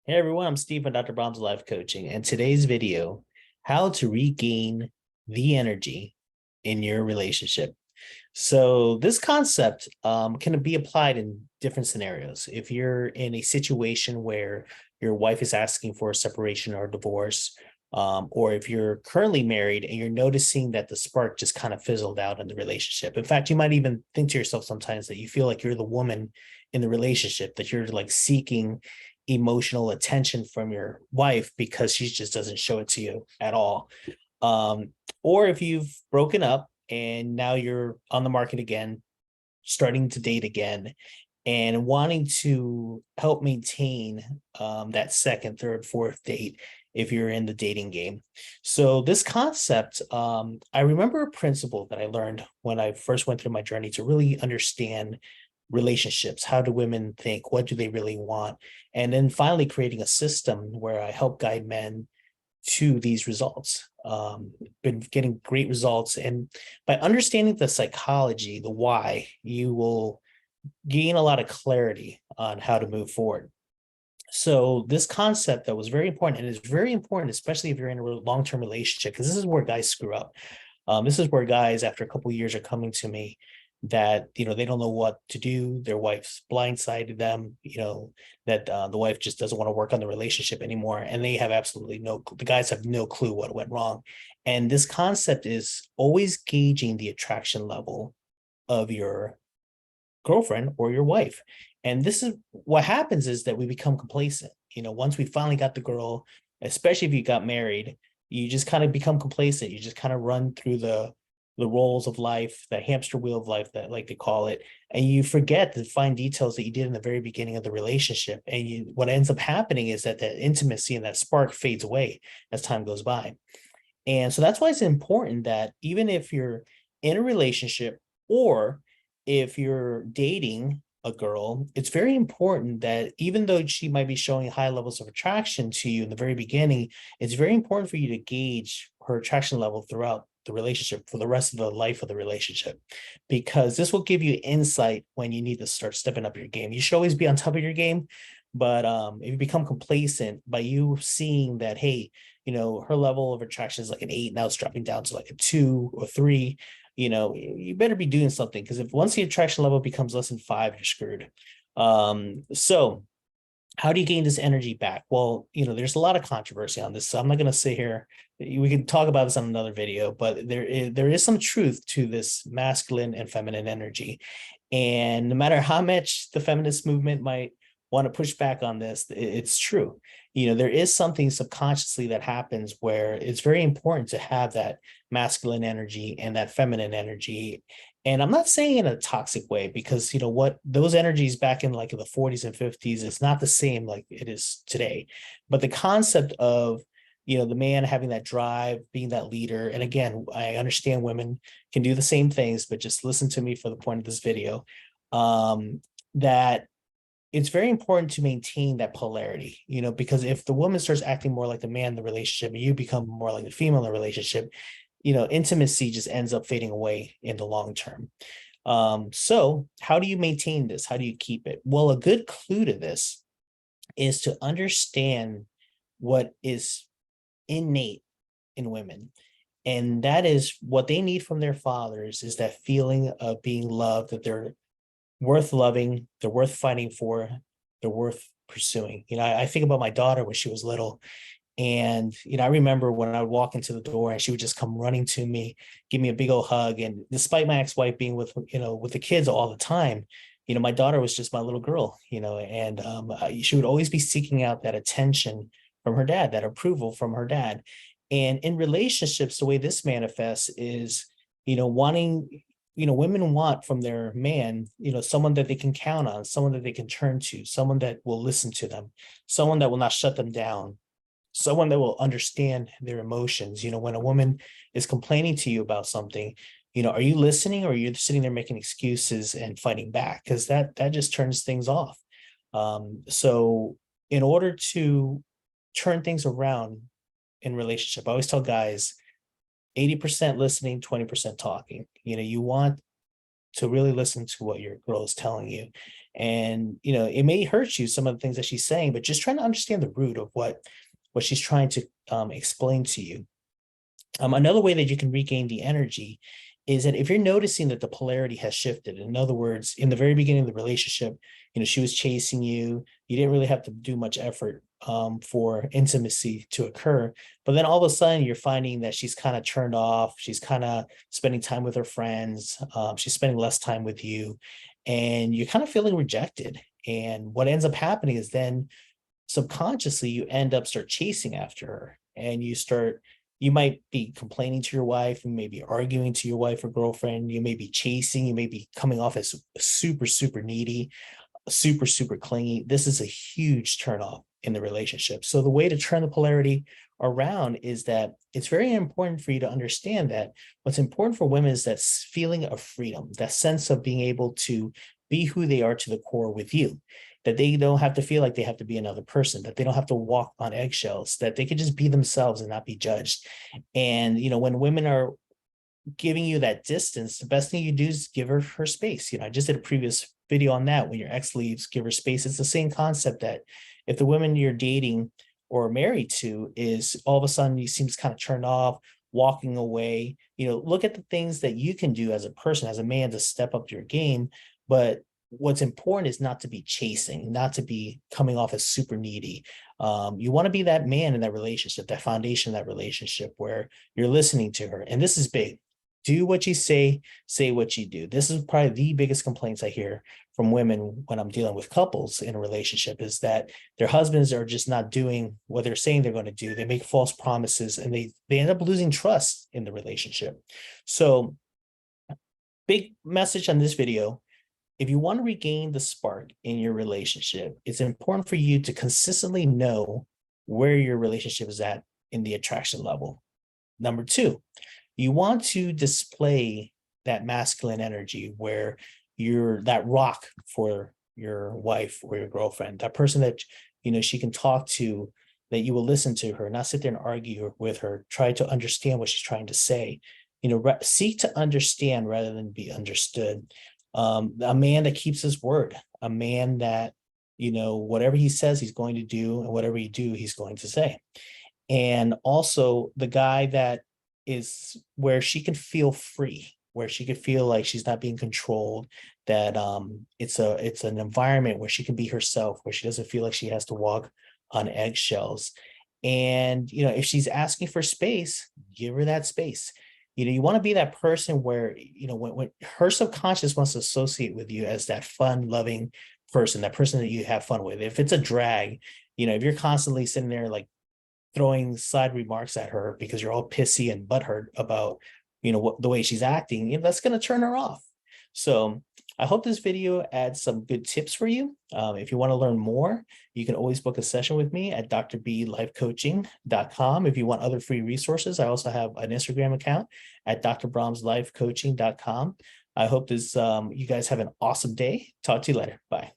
Hey everyone, I'm Steve from Dr. Brom's Life Coaching, and today's video, how to regain the energy in your relationship. So this concept can be applied in different scenarios. If you're in a situation where your wife is asking for a separation or a divorce, or if you're currently married and you're noticing that the spark just kind of fizzled out in the relationship. In fact, you might even think to yourself sometimes that you feel like you're the woman in the relationship, that you're like seeking emotional attention from your wife because she just doesn't show it to you at all. Um, or if you've broken up and now you're on the market again, starting to date again, and wanting to help maintain that second, third, fourth date if you're in the dating game. So this concept, I remember a principle that I learned when I first went through my journey to really understand relationships. How do women think? What do they really want? And then finally creating a system where I help guide men to these results. Been getting great results. And by understanding the psychology, the why, you will gain a lot of clarity on how to move forward. So this concept that was very important, and it's very important, especially if you're in a long-term relationship, because this is where guys screw up. This is where guys, after a couple of years, are coming to me that they don't know what to do. Their wife's blindsided them. That the wife just doesn't want to work on the relationship anymore, and they have absolutely no. The guys have no clue what went wrong. And this concept is always gauging the attraction level of your girlfriend or your wife. And this is what happens is that we become complacent. Once we finally got the girl, especially if you got married, you just kind of become complacent. You just kind of run through the roles of life, the hamster wheel of life that like they call it, and you forget the fine details that you did in the very beginning of the relationship. And what ends up happening is that that intimacy and that spark fades away as time goes by. And so that's why it's important that even if you're in a relationship or if you're dating a girl, it's very important that even though she might be showing high levels of attraction to you in the very beginning, it's very important for you to gauge her attraction level throughout the relationship for the rest of the life of the relationship, because this will give you insight when you need to start stepping up your game. You should always be on top of your game, but if you become complacent by you seeing that, hey, her level of attraction is like an 8, now it's dropping down to like a 2 or 3, you better be doing something, because if once the attraction level becomes less than 5, you're screwed. So how do you gain this energy back? Well, there's a lot of controversy on this, so I'm not going to sit here. We can talk about this on another video, but there is some truth to this masculine and feminine energy. And no matter how much the feminist movement might want to push back on this, it's true. There is something subconsciously that happens where it's very important to have that masculine energy and that feminine energy. And I'm not saying in a toxic way, because what those energies back in like in the 40s and 50s is not the same like it is today. But the concept of the man having that drive, being that leader. And again, I understand women can do the same things, but just listen to me for the point of this video. That it's very important to maintain that polarity, because if the woman starts acting more like the man in the relationship and you become more like the female in the relationship, intimacy just ends up fading away in the long term. So how do you maintain this? How do you keep it? Well, a good clue to this is to understand what is innate in women. And that is what they need from their fathers, is that feeling of being loved, that they're worth loving, they're worth fighting for, they're worth pursuing. I think about my daughter when she was little, and I remember when I would walk into the door and she would just come running to me, give me a big old hug. And despite my ex-wife being with the kids all the time, my daughter was just my little girl, and she would always be seeking out that attention from her dad, that approval from her dad. And in relationships, the way this manifests is, wanting, women want from their man, someone that they can count on, someone that they can turn to, someone that will listen to them, someone that will not shut them down, someone that will understand their emotions. When a woman is complaining to you about something, are you listening, or are you sitting there making excuses and fighting back? Because that just turns things off. So in order to turn things around in relationship, I always tell guys 80% listening, 20% talking. You want to really listen to what your girl is telling you. And, you know, it may hurt you, some of the things that she's saying, but just trying to understand the root of what she's trying to explain to you. Another way that you can regain the energy is that if you're noticing that the polarity has shifted, in other words, in the very beginning of the relationship, you know, she was chasing you, you didn't really have to do much effort for intimacy to occur. But then all of a sudden you're finding that she's kind of turned off, she's kind of spending time with her friends, she's spending less time with you, and you're kind of feeling rejected. And what ends up happening is then subconsciously you end up start chasing after her, and you might be complaining to your wife, you may be arguing to your wife or girlfriend, you may be chasing, you may be coming off as super, super needy, super, super clingy. This is a huge turnoff in the relationship. So the way to turn the polarity around is that it's very important for you to understand that what's important for women is that feeling of freedom, that sense of being able to be who they are to the core with you, that they don't have to feel like they have to be another person, that they don't have to walk on eggshells, that they could just be themselves and not be judged. And, you know, when women are giving you that distance, the best thing you do is give her space. You know, I just did a previous video on that. When your ex leaves, give her space. It's the same concept that if the women you're dating or married to is all of a sudden you seems kind of turned off, walking away, you know, look at the things that you can do as a person, as a man, to step up your game. But what's important is not to be chasing, not to be coming off as super needy. You want to be that man in that relationship, that foundation of that relationship where you're listening to her. And this is big. Do what you say what you do. This is probably the biggest complaints I hear from women when I'm dealing with couples in a relationship, is that their husbands are just not doing what they're saying they're going to do. They make false promises and they end up losing trust in the relationship. So big message on this video: if you want to regain the spark in your relationship, it's important for you to consistently know where your relationship is at in the attraction level. Number two, you want to display that masculine energy where you're that rock for your wife or your girlfriend, that person that, you know, she can talk to, that you will listen to her, not sit there and argue with her, try to understand what she's trying to say. You know, seek to understand rather than be understood. A man that keeps his word, a man that, you know, whatever he says he's going to do, and whatever he do, he's going to say. And also the guy that is where she can feel free, where she can feel like she's not being controlled, that it's an environment where she can be herself, where she doesn't feel like she has to walk on eggshells. And, you know, if she's asking for space, give her that space. You know, you want to be that person where, you know, when her subconscious wants to associate with you as that fun, loving person, that person that you have fun with. If it's a drag, you know, if you're constantly sitting there like throwing side remarks at her because you're all pissy and butthurt about, you know, the way she's acting, you know, that's going to turn her off. So I hope this video adds some good tips for you. If you want to learn more, you can always book a session with me at drblifecoaching.com. If you want other free resources, I also have an Instagram account at drbromslifecoaching.com. I hope you guys have an awesome day. Talk to you later. Bye.